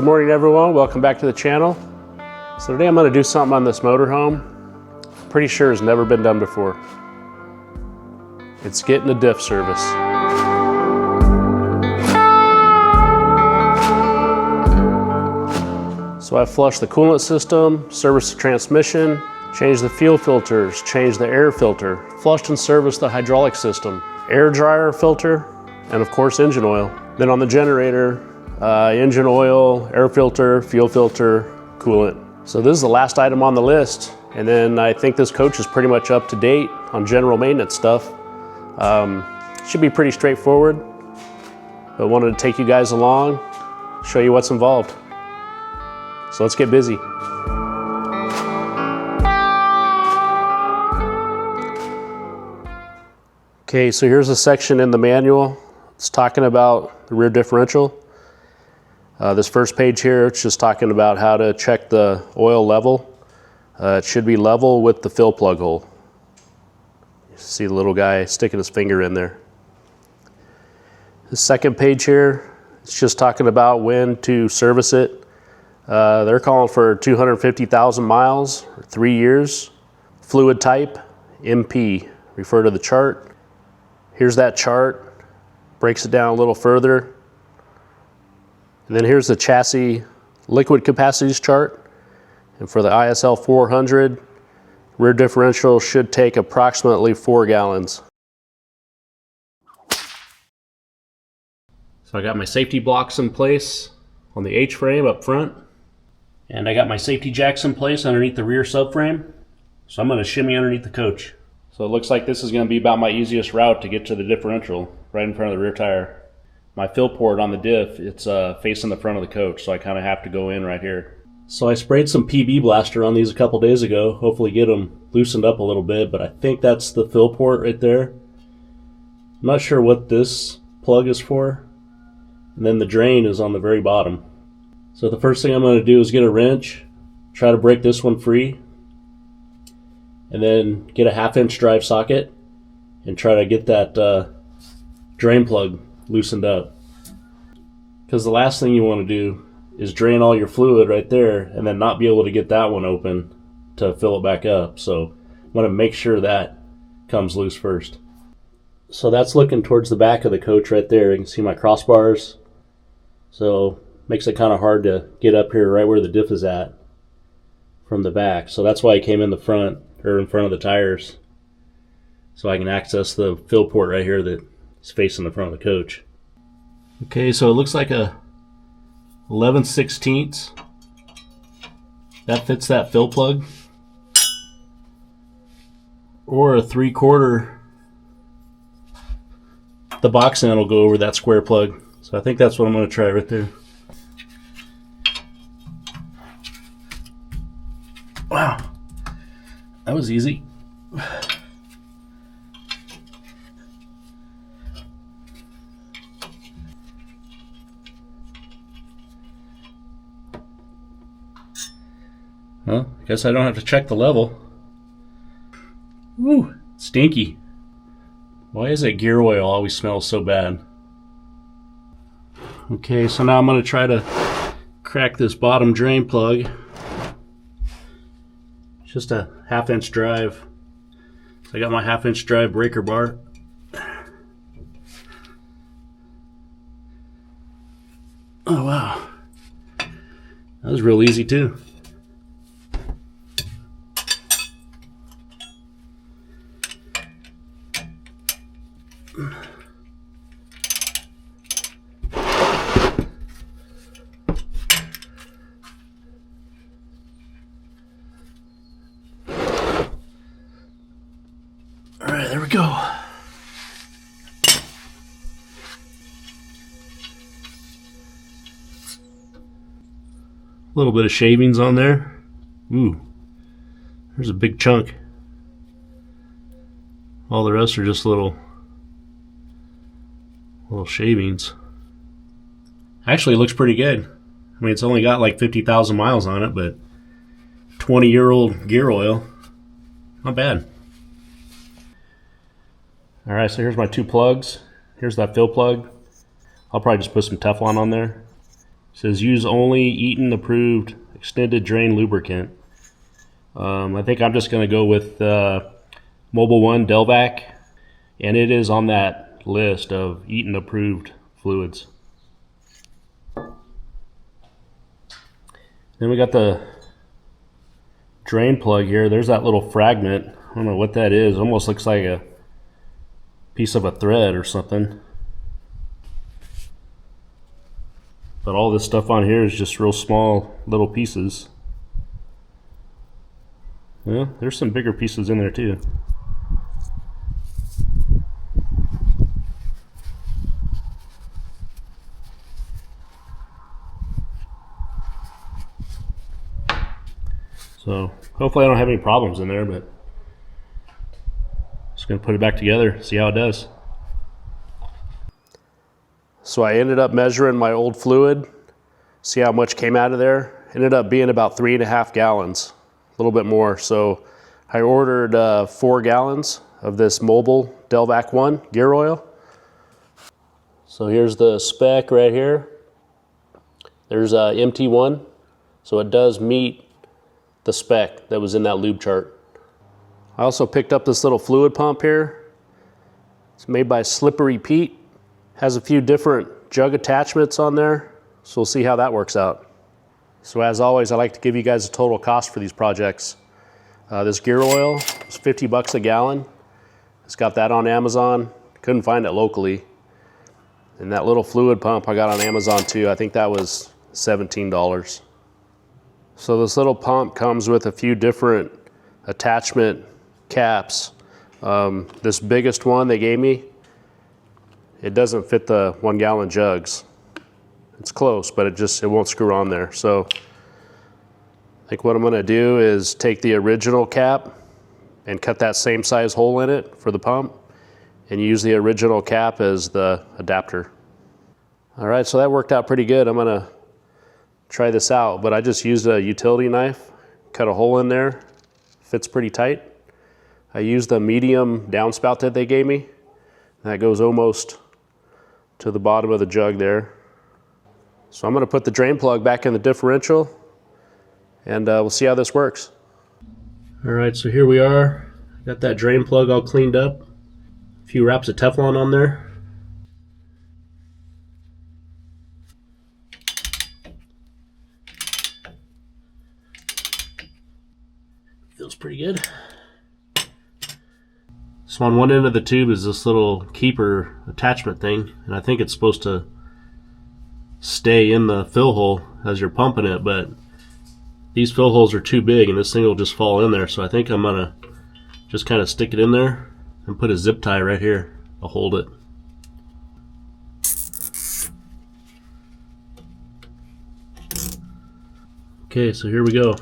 Good morning everyone, welcome back to the channel. So today I'm going to do something on this motorhome pretty sure has never been done before. It's getting a diff service. So I flushed the coolant system, serviced the transmission, changed the fuel filters, changed the air filter, flushed and serviced the hydraulic system, air dryer filter, and of course engine oil. Then on the generator, engine oil, air filter, fuel filter, coolant. So this is the last item on the list. And then I think this coach is pretty much up to date on general maintenance stuff. Should be pretty straightforward, but wanted to take you guys along, show you what's involved. So let's get busy. Okay, so here's a section in the manual. It's talking about the rear differential. This first page here, it's just talking about how to check the oil level. It should be level with the fill plug hole. You see the little guy sticking his finger in there. The second page here, it's just talking about when to service it. They're calling for 250,000 miles, or 3 years. Fluid type, MP. Refer to the chart. Here's that chart. Breaks it down a little further. And then here's the chassis liquid capacities chart. And for the ISL 400, rear differential should take approximately 4 gallons. So I got my safety blocks in place on the H-frame up front. And I got my safety jacks in place underneath the rear subframe. So I'm going to shimmy underneath the coach. So it looks like this is going to be about my easiest route to get to the differential, right in front of the rear tire. My fill port on the diff, it's facing the front of the coach, so I kind of have to go in right here. So I sprayed some PB Blaster on these a couple days ago, hopefully get them loosened up a little bit, but I think that's the fill port right there. I'm not sure what this plug is for. And then the drain is on the very bottom. So the first thing I'm going to do is get a wrench, try to break this one free, and then get a 1/2-inch drive socket and try to get that drain plug loosened up. Because the last thing you want to do is drain all your fluid right there and then not be able to get that one open to fill it back up. So I want to make sure that comes loose first. So that's looking towards the back of the coach right there. You can see my crossbars. So makes it kind of hard to get up here right where the diff is at from the back. So that's why I came in the front, or in front of the tires, so I can access the fill port right here that is facing the front of the coach. Okay, so it looks like a 11/16. That fits that fill plug. Or a 3/4. The box end will go over that square plug. So I think that's what I'm going to try right there. Wow, that was easy. Well, I guess I don't have to check the level. Woo, stinky. Why is that gear oil always smells so bad? Okay, so now I'm going to try to crack this bottom drain plug. Just a 1/2-inch drive. So I got my 1/2-inch drive breaker bar. Oh wow, that was real easy too. Alright, there we go. A little bit of shavings on there. Ooh, there's a big chunk. All the rest are just little shavings. Actually, it looks pretty good. I mean, it's only got like 50,000 miles on it, but 20-year-old gear oil, not bad. All right, so here's my 2 plugs. Here's that fill plug. I'll probably just put some Teflon on there. It says use only Eaton approved extended drain lubricant. I think I'm just going to go with Mobil1 Delvac, and it is on that list of Eaton approved fluids. Then we got the drain plug here. There's that little fragment. I don't know what that is. It almost looks like a piece of a thread or something. But all this stuff on here is just real small little pieces. Yeah, there's some bigger pieces in there too. So hopefully I don't have any problems in there, but just gonna put it back together, see how it does. So I ended up measuring my old fluid, see how much came out of there. Ended up being about 3.5 gallons, a little bit more. So I ordered 4 gallons of this Mobil Delvac 1 gear oil. So here's the spec right here. There's MT1, so it does meet the spec that was in that lube chart. I also picked up this little fluid pump here. It's made by Slippery Pete. Has a few different jug attachments on there, so we'll see how that works out. So as always, I like to give you guys a total cost for these projects. This gear oil is 50 bucks a gallon. It's got that on Amazon. Couldn't find it locally. And that little fluid pump I got on Amazon too. I think that was $17. So this little pump comes with a few different attachment caps. This biggest one they gave me, it doesn't fit the 1 gallon jugs. It's close, but it won't screw on there. So I think what I'm gonna do is take the original cap and cut that same size hole in it for the pump and use the original cap as the adapter. All right, so that worked out pretty good. I'm gonna try this out, but I just used a utility knife, cut a hole in there, fits pretty tight. I used the medium downspout that they gave me. That goes almost to the bottom of the jug there. So I'm gonna put the drain plug back in the differential and we'll see how this works. All right, so here we are. Got that drain plug all cleaned up. A few wraps of Teflon on there. Feels pretty good. So on one end of the tube is this little keeper attachment thing, and I think it's supposed to stay in the fill hole as you're pumping it, but these fill holes are too big and this thing will just fall in there. So I think I'm gonna just kind of stick it in there and put a zip tie right here to hold it. Okay, so here we go.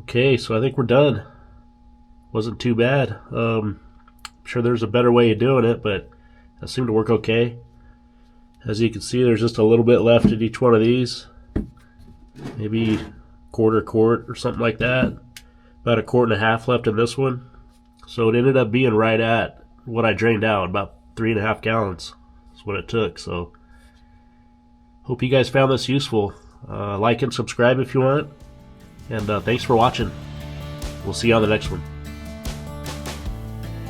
Okay, so I think we're done. Wasn't too bad. I'm sure there's a better way of doing it, but that seemed to work okay. As you can see, there's just a little bit left in each one of these. Maybe quarter quart or something like that. About 1.5 quarts left in this one. So it ended up being right at what I drained out, about 3.5 gallons. That's what it took. So Hope you guys found this useful. Like and subscribe if you want. And thanks for watching. We'll see you on the next one.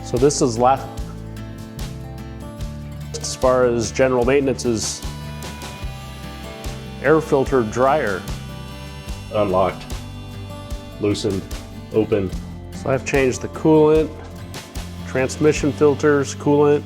So this is last, as far as general maintenance, is air filter dryer. Unlocked, loosened, open. So I've changed the coolant, transmission filters, coolant,